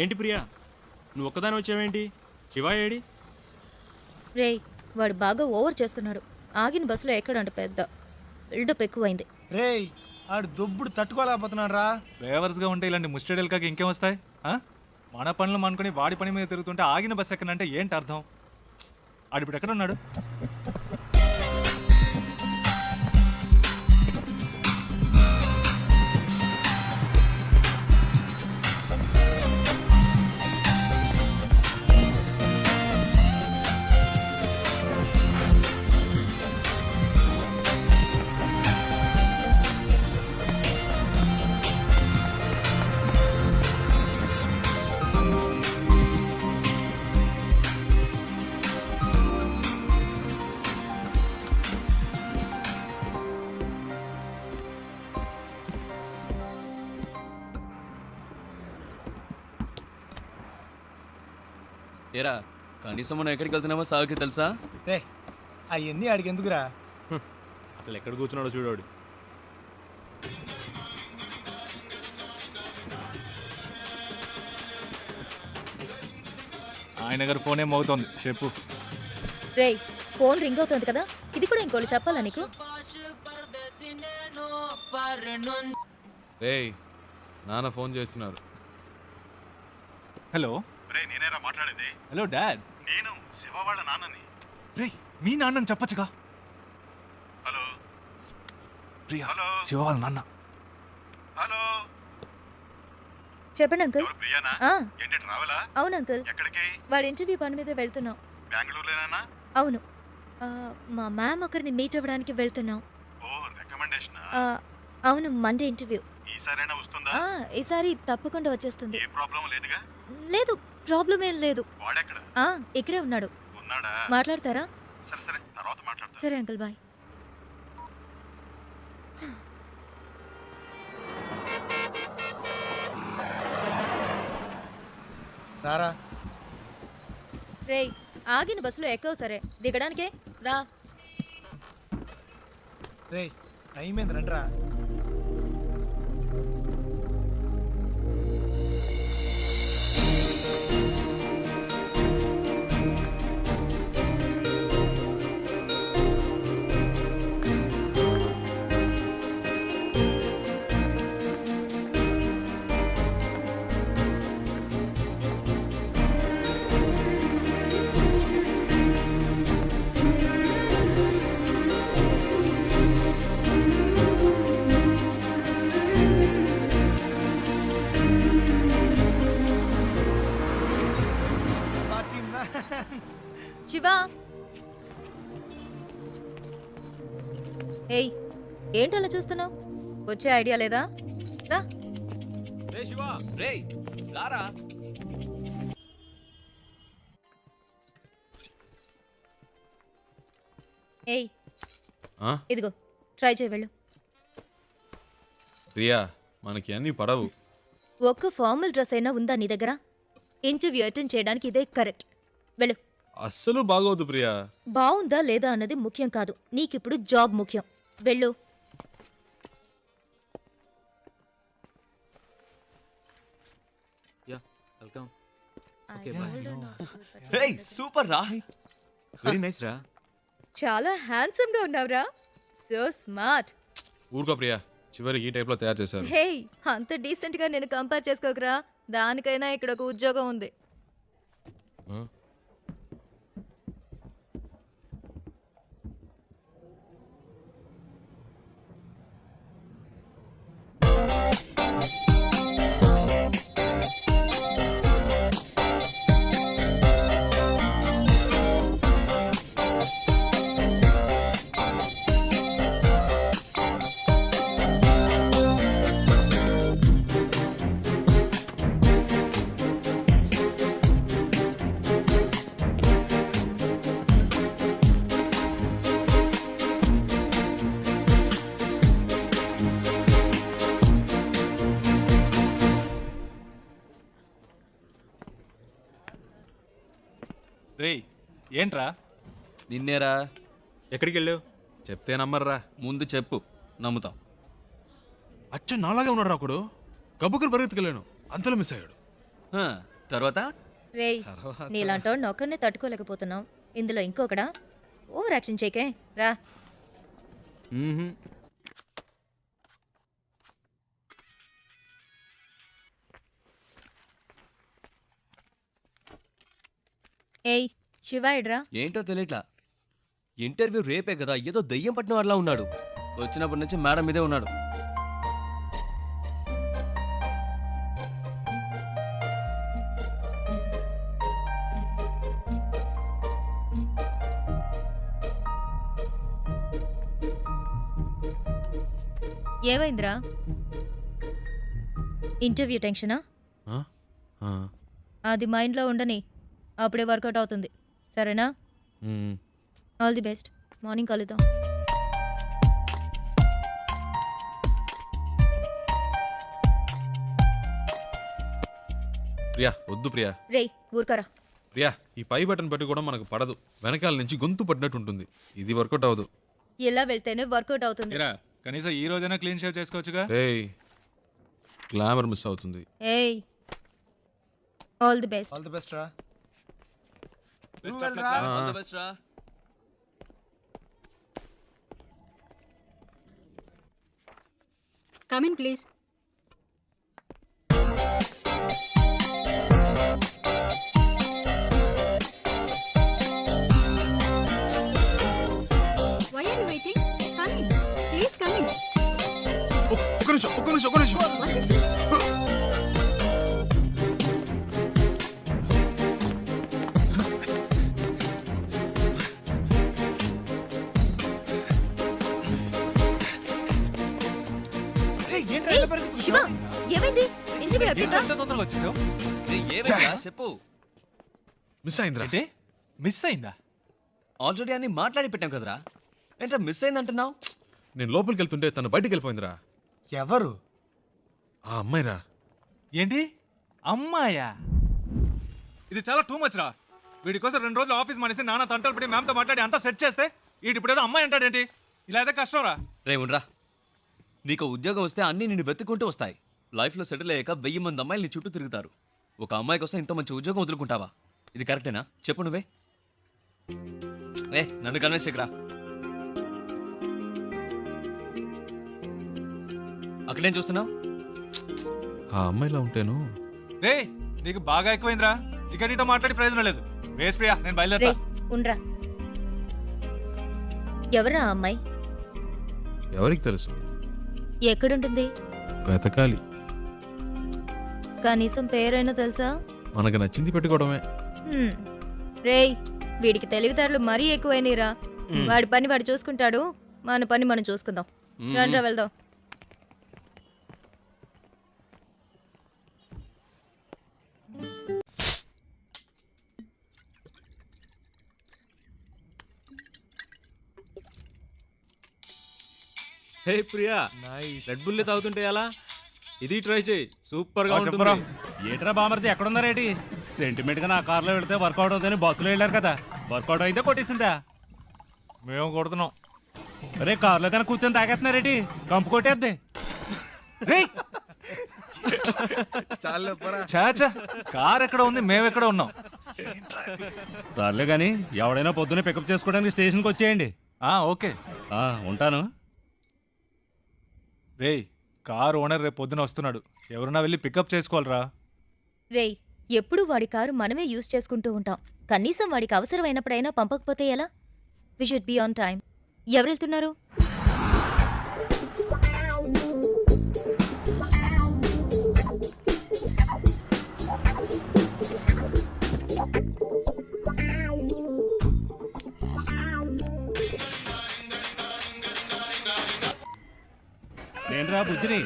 ఏంటి ప్రియా, నువ్వు ఒక్కదాని వచ్చావేంటి? శివ ఏడి? రేయ్, వాడు బాగా ఓవర్ చేస్తున్నాడు. ఆగిన బస్సులో ఎక్కడంట పెద్ద బిల్డప్ ఎక్కువైంది. రేయ్, ఆడు దొబ్బుడు తట్టుకోలేకపోతున్నాడు రా. డ్రైవర్స్గా ఉంటే ఇలాంటి ముస్టడేల్కాకి ఇంకేం వస్తాయి? మన పనులు అనుకుని వాడి పని మీద తిరుగుతుంటే ఆగిన బస్సు ఎక్కడంటే ఏంటి అర్థం? ఆడిప్పుడు ఎక్కడ ఉన్నాడు? ఏరా, కనీసం మనం ఎక్కడికి వెళ్తున్నామో సాగుకి తెలుసా? రే, అవన్నీ ఆడికి ఎందుకురా? అసలు ఎక్కడ కూర్చున్నాడో చూడాడు. ఆయన గారు ఫోన్ ఏం అవుతోంది, చెప్పు. రేయ్, ఫోన్ రింగ్ అవుతుంది కదా, ఇది కూడా ఇంకోటి చెప్పాలా నీకు? రేయ్, నాన్న ఫోన్ చేస్తున్నారు. హలో. నేనేరా మాట్లాడేది. Hello dad. నేను శివ వాళ్ళ నాన్నని. రే, మీ నాన్నని చెప్పచ్చుగా. Hello Priya, hello. శివ వాళ్ళ నాన్న. హలో, చెప్పండి అంకుల్. ఎవరు ప్రియానా? ఆ, ఏంటి ట్రావెలా? అవును అంకుల్, ఎక్కడికి? వాడి ఇంటర్వ్యూ పని మీద వెళ్తున్నాం. బెంగళూరులోనేనా? అవును, మా మ్యామ్ ఒకరిని మీట్ అవ్వడానికి వెళ్తున్నాం. ఓ, రికమెండేషనా? అవును, మండే ఇంటర్వ్యూ. ఈసారైనా వస్తుందా? ఈసారి తప్పకుండా వచ్చేస్తుంది. ఏ ప్రాబ్లం లేదుగా? లేదు, ప్రాబ్లం ఏం లేదు. వాడెక్కడ ఇక్కడే ఉన్నాడు. ఉన్నాడా? మాట్లాడతారా? సరే సరే, తర్వాత మాట్లాడతా. సరే అంకుల్, బాయ్. రారా. రేయ్, ఆగిన బస్సులో ఎక్కవు సరే, దిగడానికే రా. రేయ్, టైం ఏంది, రండిరా. శివ, ఏయ్, ఏంటలా చూస్తున్నావు? వచ్చే ఐడియా లేదా? రా. రే శివ, రేయ్ రారా. ఏయ్, ఇదిగో ట్రై చేయి, వెళ్ళు. ప్రియా, మనకి అన్ని పడవు. ఒక్క ఫార్మల్ డ్రెస్ అయినా ఉందా నీ దగ్గర? ఇంటర్వ్యూ అటెండ్ చేయడానికి ఇదే కరెక్ట్. వెళ్ళు. అస్సలు బాగోదు ప్రియా. బాగుందా లేదా అన్నది ముఖ్యం కాదు, నీకిప్పుడు జాబ్ ముఖ్యం. వెళ్ళు. Yeah, welcome. రేయ్, సూపర్ రా. వెరీ నైస్ రా. చాలా హ్యాండ్సమ్ గా ఉన్నావురా. So smart. ఊరుకో ప్రియా, చివరికి ఈ టైప్లో తయారు చేశారు. హే, అంత డీసెంట్ గా నేను కంపేర్ చేసుకోకరా. దానికైనా ఇక్కడ ఒక ఉద్యోగం ఉంది. రేయ్, ఏంట్రా? నిన్నేరా. ఎక్కడికి వెళ్ళావు? చెప్తే నమ్మర్రా. ముందు చెప్పు, నమ్ముతాం. అచ్చ నాలాగే ఉన్నాడు ఒకడు. గబ్బుకుని పరిగెత్తుకెళ్ళాను, అంతలో మిస్ అయ్యాడు. తర్వాత రేయ్ నీలాంటోడిని ఒక్కడినే తట్టుకోలేకపోతున్నావు ఇందులో ఇంకొకడా ఓవర్ యాక్షన్ చేకే రా. ఏయ్ శివ ఇడ్రా. ఏంటో తెలియట్లా. ఇంటర్వ్యూ రేపే కదా, ఏదో దయ్యం పట్టిన వాళ్ళ ఉన్నాడు. వచ్చినప్పటి నుంచి మేడం మీదే ఉన్నాడు. ఏమైందిరా? ఇంటర్వ్యూ టెన్షనా? ఆ? ఆ. అది మైండ్లో ఉండని, అప్పుడే వర్కౌట్ అవుతుంది. సరేనా? మ్మ్. All the best. మార్నింగ్ కలుద్దాం. ప్రియా వద్దు ప్రియా. రేయ్ ఊరుకరా. ప్రియా ఈ పై బటన్ పెట్టి కూడా మనకు పడదు, వెనకాల నుంచి గొంతు పడినట్టు ఉంటుంది. ఇది వర్కౌట్ అవ్వదు. ఇలా వెళ్తేనే వర్కౌట్ అవుతుంది. ఇరా కనీసం ఈ రోజైనా క్లీన్ షేవ్ చేసుకోవచ్చుగా. ఏయ్ గ్లామర్ మిస్ అవుతుంది. ఏయ్ all the best. All the best రా. Best Do of well, luck, రా. రా. All the best రా. Come in, please. Why are you waiting? Come in. Please come in. ఒక్క నిమిషం. What is it? రేయ్, ఏంట్రా ఏయ్, ఇలా పరిగెత్తుకు శివ ఏమైంది? ఇంటర్వ్యూ అయిపోయిందా? ఎంత తొందరగా వచ్చేసావు? రేయ్, ఏమైందిరా? చెప్పు. మిస్ అయిందిరా. ఏంటి మిస్ అయిందా? ఆల్రెడీ అన్ని మాట్లాడి పెట్టాం కదరా. ఏంట్రా మిస్ అయిందంటున్నావు? నేను లోపలికి వెళ్తుంటే తను బయటికి వెళ్ళిపోయిందిరా. ఎవరు? ఆ అమ్మాయిరా. ఏంటి అమ్మాయా? ఇది చాలా టూ మచ్ రా. వీడి కోసం 2 రోజులు ఆఫీస్ మానేసి నాన్న తంటలు పడి మ్యామ్తో మాట్లాడి అంతా సెట్ చేస్తే వీడి ఇప్పుడు ఏదో అమ్మాయి అంటాడేంటి? ఇలా అయితే కష్టం రా. రే ఉండరా. నీకు ఉద్యోగం వస్తే అన్నీ నిన్ను వెతుక్కుంటూ వస్తాయి. లైఫ్లో సెటిల్ అయ్యాక 1000 మంది అమ్మాయిలు నీ చుట్టూ తిరుగుతారు. ఒక అమ్మాయి కోసం ఇంత మంచి ఉద్యోగం వదులుకుంటావా? ఇది కరెక్టేనా? చెప్పు నువ్వే. నన్ను కన్విన్స్ చేయకురా. అక్కడేం చూస్తున్నావు? ఆ అమ్మాయిలా ఉంటేను. రే నీకు బాగా ఎక్కువైందిరా. ఇక నీతో మాట్లాడి ప్రయోజనం లేదు. వేస్ ప్రియా, నేను బయలుదేరా. రేయ్ ఉండ్రా. ఎవరా ఆ అమ్మాయి? ఎవరికి తెలుసు? ఎక్కడుంటుంది? వెతకాలి. కనీసం పేరైనా తెలుసా? మనకు నచ్చింది పెట్టుకోవడమే. రేయ్ వీడికి తెలివితేటలు మరీ ఎక్కువైనరా. వాడి పని వాడు చూసుకుంటాడు, మన పని మనం చూసుకుందాం. రండ్రా వెళ్దాం. హే ప్రియా, రెడ్ బుల్ తాగుతుంటే ఎలా? ఇది ట్రై చేయి, సూపర్ గా ఉంటుంది. ఏట్రా బామర్ది ఎక్కడున్నారేటి? సెంటిమెంట్ గా నా కార్లో వెళ్తే వర్కౌట్ అవుతుందని బస్సులో వెళ్ళారు కదా, వర్కౌట్ అయితే కొట్టేసిందా? మేము కొడుతున్నాం. అరే కార్లో కన్నా కూర్చొని తాగేస్తున్నారేటి? కంపు కొట్టేద్ది. చాచా కార్ ఎక్కడ ఉంది, మేము ఎక్కడ ఉన్నాం? సర్లే కానీ ఎవడైనా పొద్దున్నే పికప్ చేసుకోవడానికి స్టేషన్కి వచ్చేయండి. ఓకే ఉంటాను. రేయ్ కార్ ఓనర్ రేపు పొద్దున వస్తున్నాడు. ఎవరన్నా వెళ్ళి పికప్ చేసుకోవాలరా. రేయ్ ఎప్పుడు వాడి కారు మనమే యూజ్ చేసుకుంటూ ఉంటాం. కనీసం వాడికి అవసరమైనప్పుడైనా పంపకపోతే ఎలా? We should be on time. ఎవరు వెళ్తున్నారు? నేనురా బుజ్జిని.